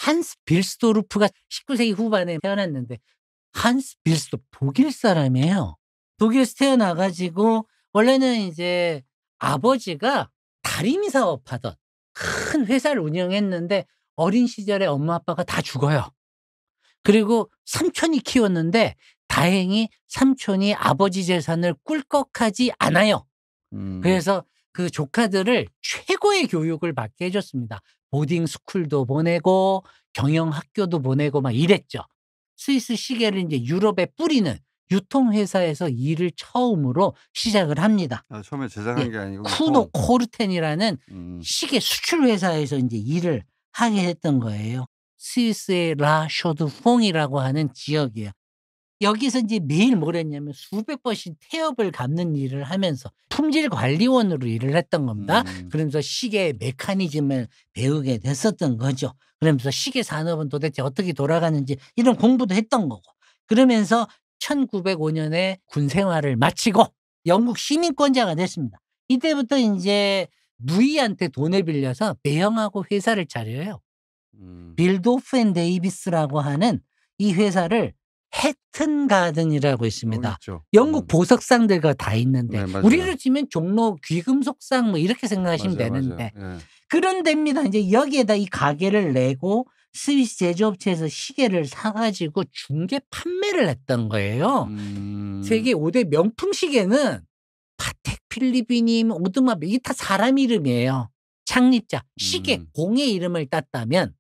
한스 빌스도르프가 19세기 후반에 태어났는데 한스 빌스도 독일 사람이에요. 독일에서 태어나 가지고 원래는 이제 아버지가 다리미 사업하던 큰 회사를 운영했는데 어린 시절에 엄마 아빠가 다 죽어요. 그리고 삼촌이 키웠는데 다행히 삼촌이 아버지 재산을 꿀꺽하지 않아요. 음. 그래서 그 조카들을 최고의 교육을 받게 해 줬습니다. 보딩 스쿨도 보내고 경영 학교도 보내고 막 이랬죠. 스위스 시계를 인제 유럽에 뿌리는 유통회사에서 일을 처음으로 시작을 합니다. 아 처음에 제작한 예. 게 아니고 쿠노 코르텐이라는 음. 시계 수출 회사에서 인제 일을 하게 했던 거예요. 스위스의 라 쇼드퐁이라고 하는 지역이에요. 여기서 인제 매일 뭘 했냐면 수백 번씩 태엽을 감는 일을 하면서 품질 관리원으로 일을 했던 겁니다. 그러면서 시계의 메커니즘을 배우게 됐었던 거죠. 그러면서 시계 산업은 도대체 어떻게 돌아가는지 이런 공부도 했던 거고. 그러면서 1905 년에 군 생활을 마치고 영국 시민권자가 됐습니다. 이때부터 인제 누이한테 돈을 빌려서 매형하고 회사를 차려요. 음. 빌드오프 앤 데이비스라고 하는 이 회사를 해튼 가든이라고 있습니다. 있죠. 영국 보석상들과 다 있는데 네 맞아요. 우리로 치면 종로 귀금속상 뭐 이렇게 생각하시면 맞아요, 되는데 맞아요. 예. 그런 데입니다. 인제 여기에다 이 가게를 내고 스위스 제조업체에서 시계를 사 가지고 중개 판매를 했던 거예요. 세계 5대 명품 시계는 파텍 필리피님, 오드마 이게 다 사람 이름이에요. 창립자, 시계 공의 이름을 땄다면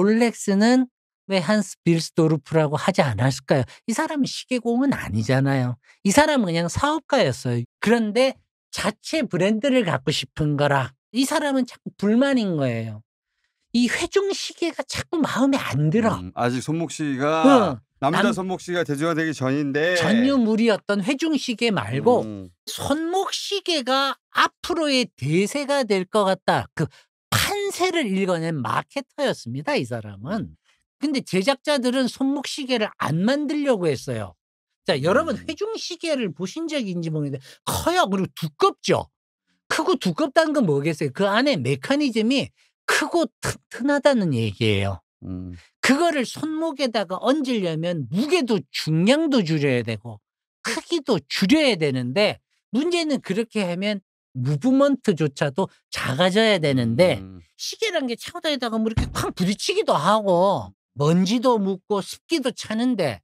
롤렉스는 왜 한스 빌스도르프라고 하지 않았을까요? 이 사람은 시계공은 아니잖아요. 이 사람은 그냥 사업가였어요. 그런데 자체 브랜드를 갖고 싶은 거라 이 사람은 자꾸 불만인 거예요. 이 회중 시계가 자꾸 마음에 안 들어. 아직 손목시계가 남자 남 손목시계가 대중화되기 전인데 전유물이었던 회중 시계 말고 음. 손목 시계가 앞으로의 대세가 될 것 같다. 그 판세를 읽어낸 마케터였습니다, 이 사람은. 근데 제작자들은 손목 시계를 안 만들려고 했어요. 자, 여러분 회중 시계를 보신 적이 있는지 모르겠는데 커요. 그리고 두껍죠. 크고 두껍다는 건 뭐겠어요? 그 안에 메커니즘이 크고 튼튼하다는 얘기예요. 그거를 손목에다가 얹으려면 무게도 중량도 줄여야 되고 크기도 줄여야 되는데 문제는 그렇게 하면 무브먼트조차도 작아져야 되는데 시계란 게 차고 다니다가 뭐 이렇게 쾅 부딪히기도 하고 먼지도 묻고 습기도 차는데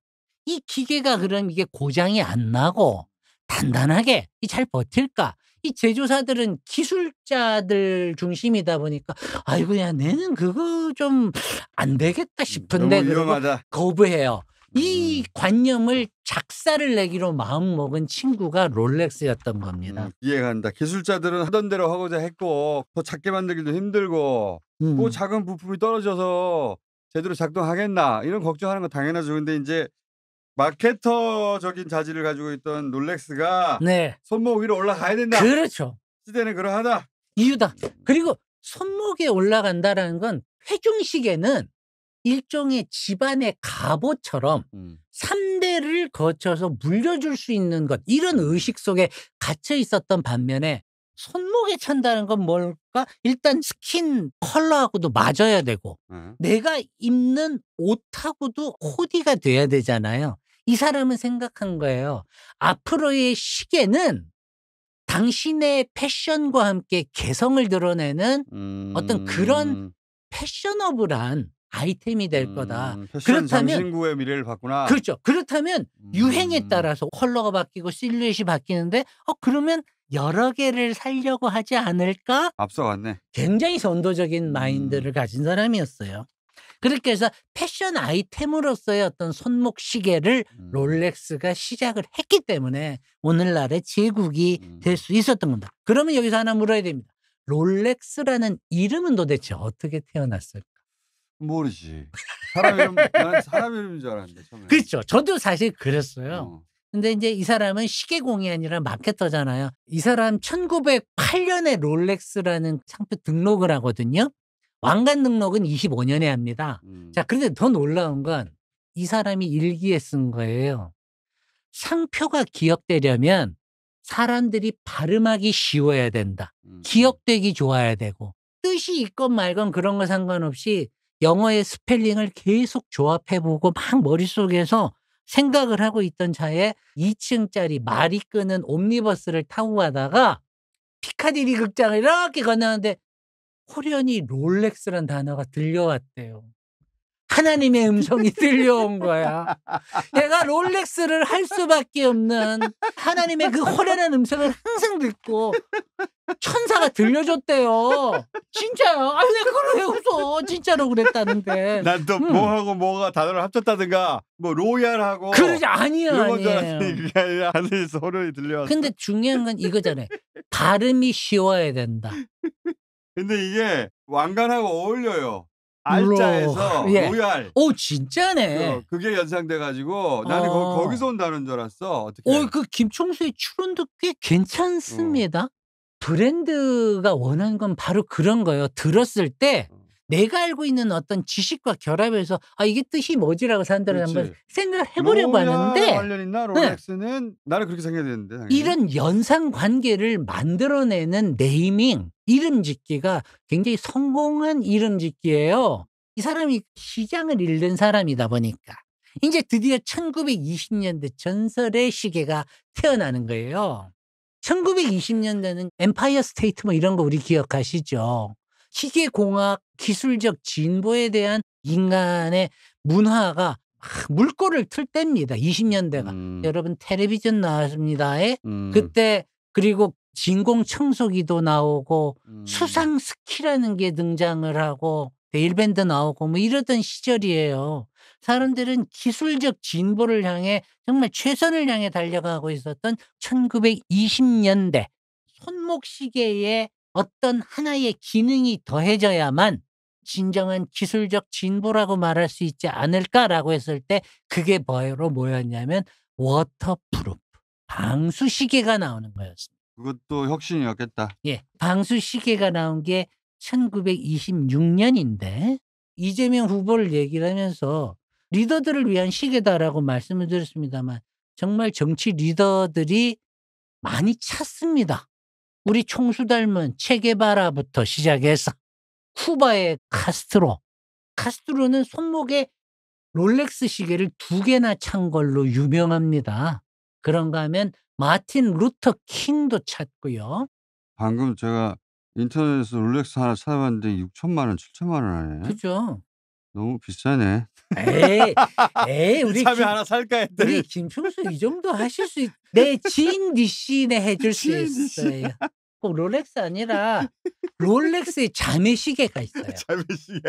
이 기계가 그럼 이게 고장이 안 나고 단단하게 잘 버틸까? 이 제조사들은 기술자들 중심이다 보니까 아이고 야 내는 그거 좀 안 되겠다 싶은데 너무 그러고 위험하다. 거부해요. 이 관념을 작사를 내기로 마음먹은 친구가 롤렉스였던 겁니다. 이해가 간다. 기술자들은 하던 대로 하고자 했고 더 작게 만들기도 힘들고 또 작은 부품이 떨어져서 제대로 작동하겠나 이런 걱정하는 건 당연하죠. 근데 인제 마케터적인 자질을 가지고 있던 롤렉스가 네. 손목 위로 올라가야 된다. 그렇죠. 시대는 그러하다. 이유다. 그리고 손목에 올라간다라는 건 회중시계는 일종의 집안의 갑옷처럼 3대를 거쳐서 물려줄 수 있는 것 이런 의식 속에 갇혀 있었던 반면에 손목에 찬다는 건 뭘까? 일단 스킨 컬러하고도 맞아야 되고 내가 입는 옷하고도 코디가 돼야 되잖아요. 이 사람은 생각한 거예요. 앞으로의 시계는 당신의 패션과 함께 개성을 드러내는 어떤 그런 패셔너블한 아이템이 될 거다. 패션 그렇다면 장신구의 미래를 봤구나. 그렇죠. 그렇다면 유행에 따라서 컬러가 바뀌고 실루엣이 바뀌는데 그러면 여러 개를 사려고 하지 않을까? 앞서갔네. 굉장히 선도적인 마인드를 가진 사람이었어요. 그렇게 해서 패션 아이템으로서의 어떤 손목 시계를 롤렉스가 시작을 했기 때문에 오늘날의 제국이 될 수 있었던 겁니다. 그러면 여기서 하나 물어야 됩니다. 롤렉스라는 이름은 도대체 어떻게 태어났을까? 모르지. 사람 이름 나는 사람 이름인 줄 알았는데 처음에. 그렇죠. 저도 사실 그랬어요. 근데 인제 이 사람은 시계공이 아니라 마케터잖아요. 이 사람 1908년에 롤렉스라는 상표 등록을 하거든요. 왕관 등록은 25 년에 합니다. 자, 그런데 더 놀라운 건 이 사람이 일기에 쓴 거예요. 상표가 기억되려면 사람들이 발음하기 쉬워야 된다. 기억되기 좋아야 되고 뜻이 있건 말건 그런 거 상관없이 영어의 스펠링을 계속 조합해 보고 막 머릿속에서 생각을 하고 있던 차에 2층짜리 말이 끄는 옴니버스를 타고 가다가 피카디리 극장을 이렇게 건너는데 호련히 롤렉스란 단어가 들려왔대요. 하나님의 음성이 들려온 거야. 내가 롤렉스를 할 수밖에 없는 하나님의 그 호련한 음성을 항상 듣고 천사가 들려줬대요. 진짜요. 아니 내가 그걸 왜 웃어. 진짜로 그랬다는데. 난 또 뭐하고 뭐가 단어를 합쳤다든가 뭐 로얄하고 그러지 아니에요. 이런 건 줄 아니에요. 알았더니 그게 아니라 하늘에서 호련이 들려왔어. 근데 중요한 건 이거잖아요. 발음이 쉬워야 된다. 근데 이게 왕관하고 어울려요. 알자에서 예. 로얄. 오 진짜네. 그게 연상돼 가지고 나는 거기서 온다는 줄 알았어. 어떻게? 그 김총수의 추론도 꽤 괜찮습니다. 브랜드가 원하는 건 바로 그런 거예요. 들었을 때 내가 알고 있는 어떤 지식과 결합해서 이게 뜻이 뭐지라고 사람들은 한번 생각을 해보려고 하는데 관련 있나 롤렉스는 나는 그렇게 생각했는데 당연히. 이런 연상 관계를 만들어내는 네이밍 이름 짓기가 굉장히 성공한 이름 짓기예요. 이 사람이 시장을 잃는 사람이다 보니까 이제 드디어 1920년대 전설의 시계가 태어나는 거예요. 1920년대는 엠파이어 스테이트 뭐 이런 거 우리 기억하시죠? 시계공학 기술적 진보에 대한 인간의 문화가 물꼬를 틀 때입니다. 20년대가. 여러분 텔레비전 나왔습니다에 그때 그리고 진공청소기도 나오고 수상 스키라는 게 등장을 하고 데일밴드 나오고 뭐 이러던 시절이에요. 사람들은 기술적 진보를 향해 정말 최선을 향해 달려가고 있었던 1920년대 손목시계에 어떤 하나의 기능이 더해져야만 진정한 기술적 진보라고 말할 수 있지 않을까라고 했을 때 그게 바로 뭐였냐면 워터프루프 방수시계가 나오는 거였습니다. 그것도 혁신이었겠다. 예, 방수시계가 나온 게 1926년인데 이재명 후보를 얘기를 하면서 리더들을 위한 시계다라고 말씀을 드렸습니다만 정말 정치 리더들이 많이 찾습니다. 우리 총수 닮은 체게바라부터 시작해서 쿠바의 카스트로는 손목에 롤렉스 시계를 2개나 찬 걸로 유명합니다. 그런가 하면 마틴 루터 킹도 찾고요. 방금 제가 인터넷에서 롤렉스 하나 찾아봤는데 6천만 원, 7천만 원 하네. 그죠? 너무 비싸네. 에이 우리 참외 하나 살까 했더니 우리 김총수 이 정도 하실 수 내 지인 DC네 해줄 수 지인 DC. 있어요. 꼭 롤렉스 아니라 롤렉스의 자매 시계가 있어요. 참외 시계.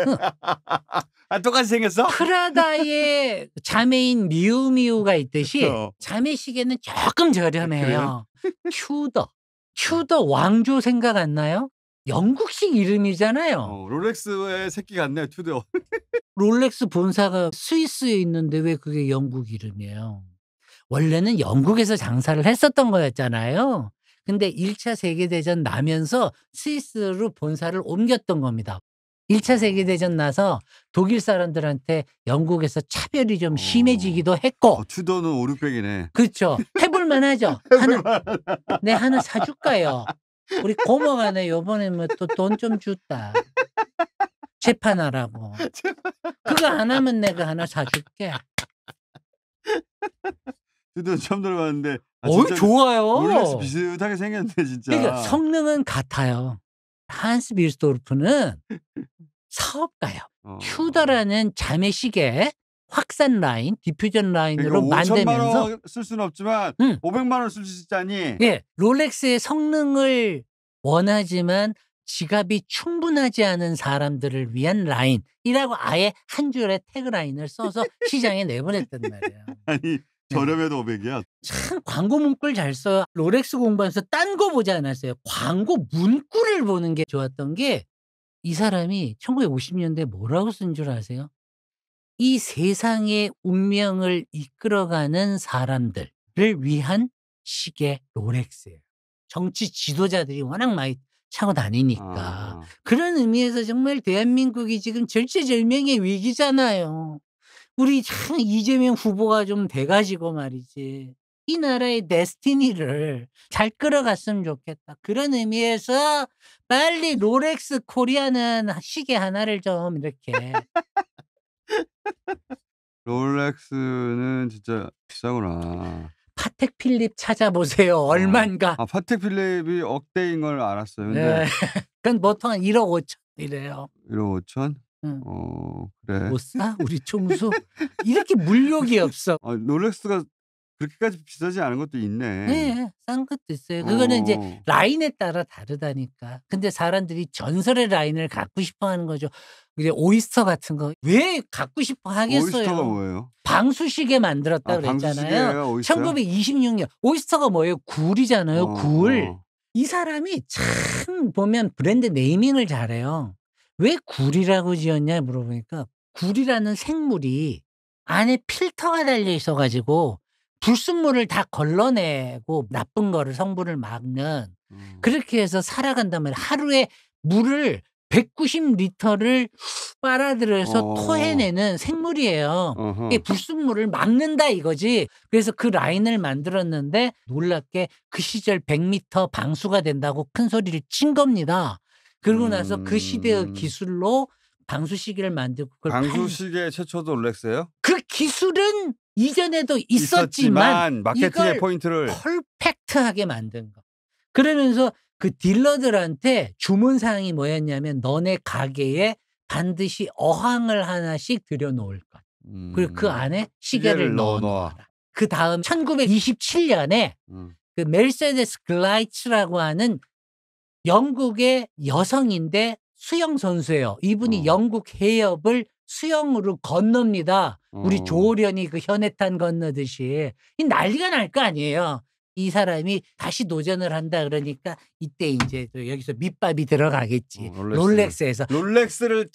똑같이 생겼어? 프라다의 자매인 미우미우가 있듯이 자매 시계는 조금 저렴해요. 튜더 왕조 생각 안 나요? 영국식 이름이잖아요. 롤렉스의 새끼 같네요. 튜더. 롤렉스 본사가 스위스에 있는데 왜 그게 영국 이름이에요? 원래는 영국에서 장사를 했었던 거였잖아요. 근데 1차 세계대전 나면서 스위스로 본사를 옮겼던 겁니다. 1차 세계대전 나서 독일 사람들한테 영국에서 차별이 좀 심해지기도 했고. 튜더는 5, 600이네. 그렇죠. 해볼만 하죠. 하나 사줄까요? 우리 고모가 요번에 뭐 또 돈 좀 줬다. 재판하라고. 그거 안 하면 내가 하나 사줄게. 튜더 처음 들어봤는데. 좋아요. 롤렉스 비슷하게 생겼는데 진짜. 그러니까 성능은 같아요. 한스 비르스도르프는 사업가예요. 튜더라는 자매 시계 확산 라인, 디퓨전 라인으로 그러니까 만들면서 5천만 원 쓸 수는 없지만 500만 원 쓸 수 있자니. 예, 롤렉스의 성능을 원하지만 지갑이 충분하지 않은 사람들을 위한 라인이라고 아예 한 줄의 태그라인을 써서 시장에 내보냈단 말이에요. 아니 저렴해도 500이야. 참 광고 문구를 잘 써요. 롤렉스 공부하면서 딴 거 보지 않았어요. 광고 문구를 보는 게 좋았던 게 이 사람이 1950년대에 뭐라고 쓴 줄 아세요? 이 세상의 운명을 이끌어가는 사람들을 위한 시계 롤렉스예요. 정치 지도자들이 워낙 많이 차고 다니니까. 그런 의미에서 정말 대한민국이 지금 절체절명의 위기잖아요. 우리 참 이재명 후보가 좀 돼 가지고 말이지. 이 나라의 데스티니를 잘 끌어갔으면 좋겠다. 그런 의미에서 빨리 롤렉스 코리아는 시계 하나를 좀 이렇게 롤렉스는 진짜 비싸구나. 파텍 필립 찾아보세요. 얼만가. 파텍 필립이 억대인 걸 알았어요. 근데 네. 그건 보통 한 1억 5천 이래요. 1억 5천? 응. 그래. 못 사? 우리 총수? 이렇게 물욕이 없어. 롤렉스가 그렇게까지 비싸지 않은 것도 있네. 네. 싼 것도 있어요. 그거는 인제 라인에 따라 다르다니까. 근데 사람들이 전설의 라인을 갖고 싶어 하는 거죠. 이제 오이스터 같은 거 왜 갖고 싶어 하겠어요. 오이스터가 뭐예요? 방수시계 만들었다 그랬잖아요. 방수시계예요, 오이스터요? 1926년. 오이스터가 뭐예요? 굴이잖아요, 굴. 이 사람이 참 보면 브랜드 네이밍을 잘해요. "왜 굴이라고 지었냐?" 물어보니까 굴이라는 생물이 안에 필터가 달려 있어 가지고 불순물을 다 걸러내고 나쁜 거를 성분을 막는 그렇게 해서 살아간단 말이에요. 하루에 물을 190 리터를 빨아들여서 토해내는 생물이에요. 이게 불순물을 막는다 이거지. 그래서 그 라인을 만들었는데 놀랍게 그 시절 100 미터 방수가 된다고 큰 소리를 친 겁니다. 그러고 나서 그 시대의 기술로 방수시계를 만들고 그걸 방수시계 최초도 롤렉스예요? 그 기술은 이전에도 있었지만 마케팅의 이걸 포인트를 퍼펙트하게 만든 거. 그러면서 그 딜러들한테 주문 사항이 뭐였냐면 "너네 가게에 반드시 어항을 하나씩 들여 놓을 것. 그리고 그 안에 시계를 넣어 놓아라." 그다음 1927년에 그 메르세데스 글라이츠라고 하는 영국의 여성인데 수영 선수예요. 이분이 영국 해협을 수영으로 건넙니다. 우리 조련이 그 현해탄 건너듯이. 이 난리가 날 거 아니에요. 이 사람이 다시 도전을 한다 그러니까 이때 인제 또 여기서 밑밥이 들어가겠지. 롤렉스에서. 롤렉스를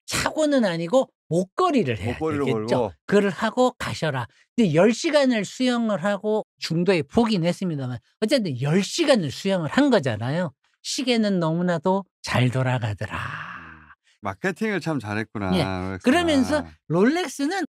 차고는 아니고 목걸이를 해야 목걸이로 되겠죠. 걸고. 그걸 하고 가셔라. 근데 10시간을 수영을 하고 중도에 포기는 했습니다만 어쨌든 10시간을 수영을 한 거잖아요. 시계는 너무나도 잘 돌아가더라. 마케팅을 참 잘했구나. 예. 롤렉스가. 그러면서 롤렉스는